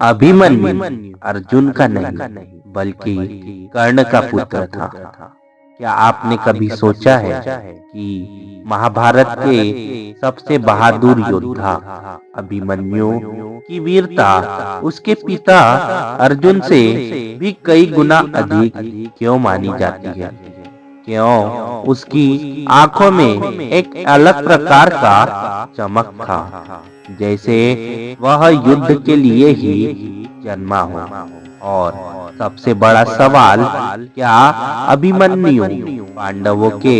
अभिमन्यु अर्जुन का नहीं बल्कि कर्ण का पुत्र था। क्या आपने कभी सोचा है कि महाभारत के सबसे बहादुर योद्धा अभिमन्यु की वीरता उसके पिता अर्जुन से भी कई गुना अधिक क्यों मानी जाती है? क्यों उसकी आंखों में एक अलग प्रकार का चमक था, जैसे वह युद्ध के लिए ही जन्मा हो? और सबसे बड़ा सवाल, क्या अभिमन्यु पांडवों के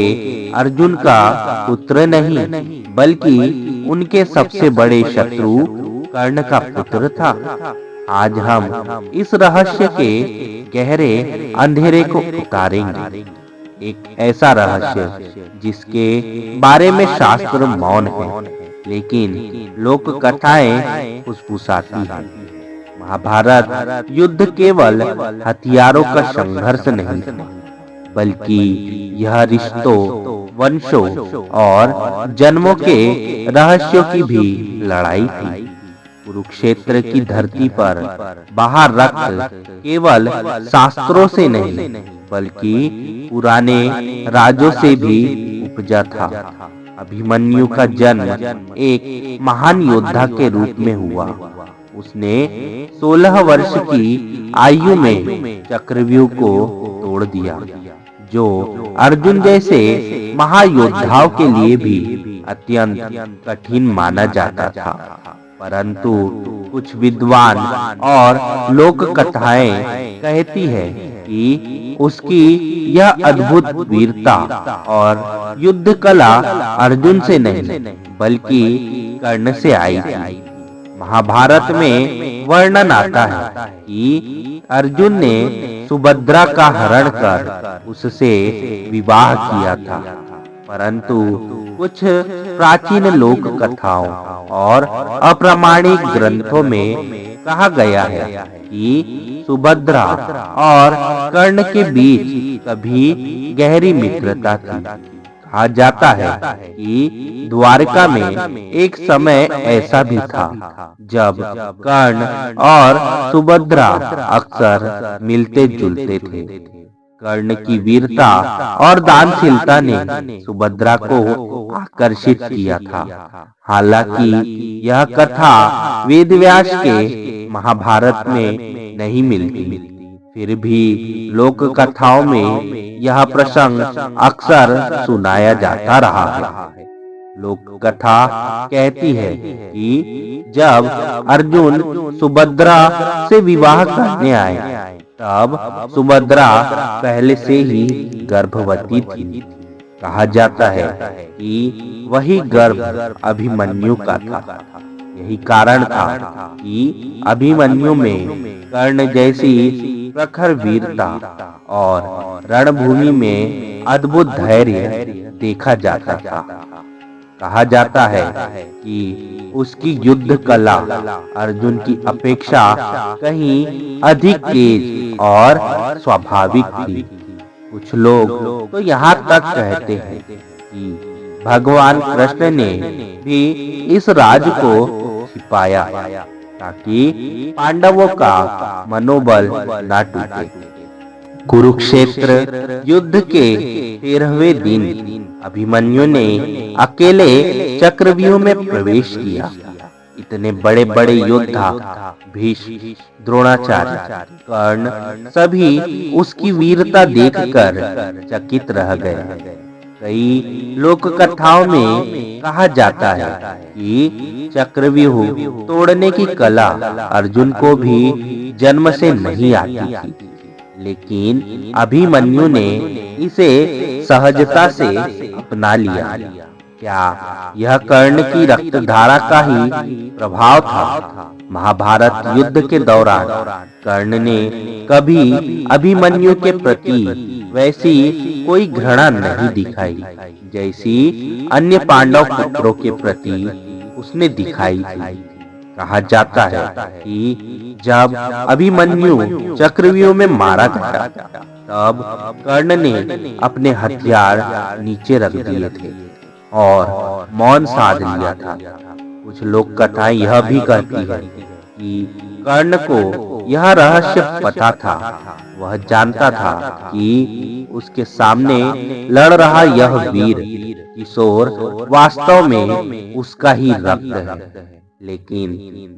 अर्जुन का पुत्र नहीं बल्कि उनके सबसे बड़े शत्रु कर्ण का पुत्र था? आज हम इस रहस्य के गहरे अंधेरे को उतारेंगे। एक ऐसा रहस्य जिसके बारे में शास्त्र मौन है, लेकिन लोक कथाएं फुसफुसाती हैं। महाभारत युद्ध केवल हथियारों का संघर्ष नहीं था, बल्कि यह रिश्तों, वंशों और जन्मों के रहस्यों की भी लड़ाई थी। कुरुक्षेत्र की धरती पर बाहर रक्त केवल शास्त्रों से नहीं बल्कि पुराने राजों से भी उपजा था। अभिमन्यु का जन्म एक महान योद्धा के रूप में हुआ। उसने 16 वर्ष की आयु में चक्रव्यूह को तोड़ दिया, जो अर्जुन जैसे महायोद्धाओं के लिए भी अत्यंत कठिन माना जाता था। परंतु कुछ विद्वान और लोक कथाएं कहती है कि उसकी यह अद्भुत वीरता और युद्ध कला अर्जुन से नहीं बल्कि कर्ण से आई थी। महाभारत में वर्णन आता है कि अर्जुन ने सुभद्रा का हरण कर उससे विवाह किया था, परंतु कुछ प्राचीन लोक कथाओं और अप्रामाणिक ग्रंथों में कहा गया है कि सुभद्रा और कर्ण के बीच कभी गहरी मित्रता थी। कहा जाता है कि द्वारका में एक समय ऐसा भी था जब कर्ण और सुभद्रा अक्सर मिलते जुलते थे। कर्ण की वीरता और दानशीलता ने सुभद्रा को आकर्षित किया था। हालांकि यह कथा वेदव्यास के महाभारत में नहीं मिलती, फिर भी लोक कथाओं में यह प्रसंग अक्सर सुनाया जाता रहा है। लोक कथा कहती है कि जब अर्जुन सुभद्रा से विवाह करने आए, तब सुभद्रा पहले से ही गर्भवती थी। कहा जाता है कि वही गर्भ अभिमन्यु का था। यही कारण था कि अभिमन्यु में कर्ण जैसी प्रखर वीरता और रणभूमि में अद्भुत धैर्य देखा जाता था। कहा जाता है कि उसकी युद्ध कला अर्जुन की अपेक्षा कहीं अधिक तेज और स्वाभाविक थी। कुछ लोग तो यहाँ तक कहते हैं कि भगवान कृष्ण ने भी इस राज को छिपाया ताकि पांडवों का मनोबल न टूटे। कुरुक्षेत्र युद्ध के 13वें दिन अभिमन्यु ने अकेले चक्रव्यूह में प्रवेश किया। इतने बड़े बड़े योद्धा भीष्म, द्रोणाचार्य, कर्ण सभी उसकी वीरता देखकर चकित रह गए। कई लोक कथाओं में कहा जाता है कि चक्रव्यूह तोड़ने की कला अर्जुन को भी जन्म से नहीं आती थी, लेकिन अभिमन्यु ने इसे सहजता से अपना लिया। क्या यह कर्ण की रक्तधारा का ही प्रभाव था? महाभारत युद्ध के दौरान कर्ण ने कभी अभिमन्यु के प्रति वैसी कोई घृणा नहीं दिखाई जैसी अन्य पांडव पुत्रों के प्रति उसने दिखाई थी। कहा जाता है कि जब अभिमन्यु चक्रव्यूह में मारा गया, तब कर्ण ने अपने हथियार नीचे रख दिए थे और मौन साध लिया था। कुछ लोक कथाएं यह भी कहती है कि कर्ण को यह रहस्य पता था। वह जानता था कि उसके सामने लड़ रहा यह वीर किशोर वास्तव में उसका ही रक्त है, लेकिन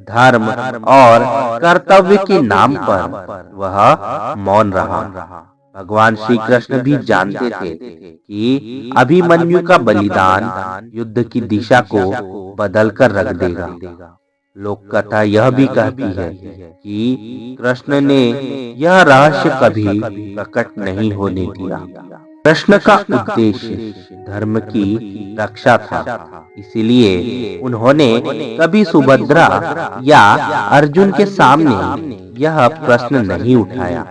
धर्म और कर्तव्य के नाम पर वह मौन रहा। भगवान श्री कृष्ण भी जानते थे कि अभिमन्यु का बलिदान युद्ध की दिशा को बदलकर रख देगा। लोक कथा यह भी कहती है कि कृष्ण ने यह रहस्य कभी प्रकट नहीं होने दिया। कृष्ण का उद्देश्य धर्म की रक्षा था, इसलिए उन्होंने कभी सुभद्रा या अर्जुन के सामने यह प्रश्न नहीं उठाया।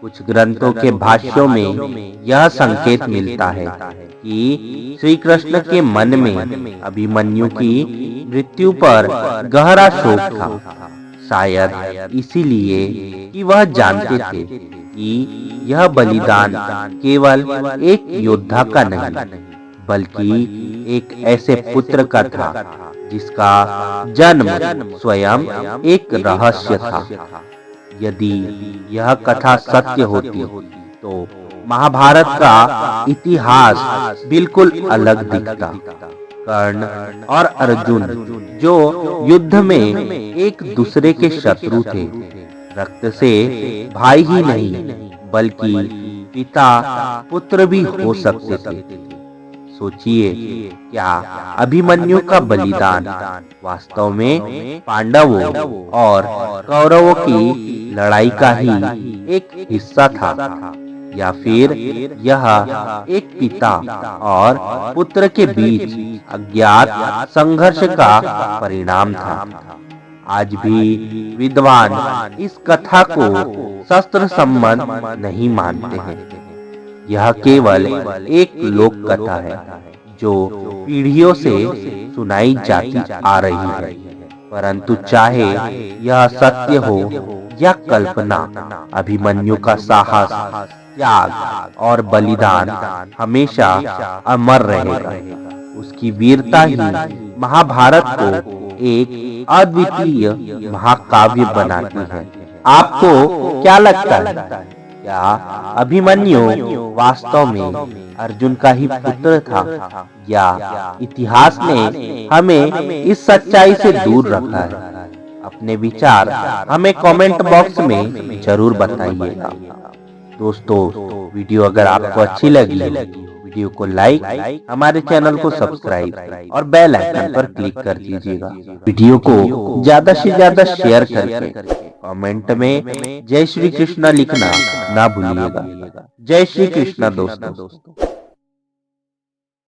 कुछ ग्रंथों के भाष्यों में यह संकेत मिलता है कि श्री कृष्ण के मन में अभिमन्यु की मृत्यु पर गहरा शोक था। शायद इसीलिए कि वह जानते थे कि यह बलिदान केवल एक योद्धा का नहीं, बल्कि एक ऐसे पुत्र का था जिसका जन्म स्वयं एक रहस्य था। यदि यह कथा सत्य होती तो महाभारत का इतिहास बिल्कुल अलग दिखता। कर्ण और अर्जुन जो युद्ध में एक दूसरे के शत्रु थे, रक्त से भाई ही नहीं बल्कि पिता पुत्र भी हो सकते थे। सोचिए, क्या अभिमन्यु का बलिदान वास्तव में पांडवों और कौरवों की लड़ाई का ही एक हिस्सा था, या फिर यह एक पिता और पुत्र के बीच अज्ञात संघर्ष का परिणाम था? आज भी विद्वान इस कथा को शास्त्र सम्मत नहीं मानते हैं। यह केवल एक लोक कथा है जो पीढ़ियों से सुनाई जाती आ रही है, परंतु चाहे यह सत्य हो या कल्पना, अभिमन्यु का साहस, त्याग और बलिदान हमेशा अमर रहेगा। उसकी वीरता ही महाभारत को एक अद्वितीय महाकाव्य बनाती है। आपको क्या लगता है? क्या अभिमन्यु वास्तव में अर्जुन का ही पुत्र था, या इतिहास ने हमें इस सच्चाई से दूर रखा है? अपने विचार हमें कमेंट बॉक्स में जरूर बताइएगा। दोस्तों, वीडियो अगर आपको अच्छी लगी वीडियो को लाइक, हमारे चैनल को सब्सक्राइब और बेल आइकन पर क्लिक कर दीजिएगा। वीडियो को ज्यादा से ज्यादा शेयर करके कमेंट में जय श्री कृष्णा लिखना ना भूलिएगा। जय श्री कृष्णा दोस्तों।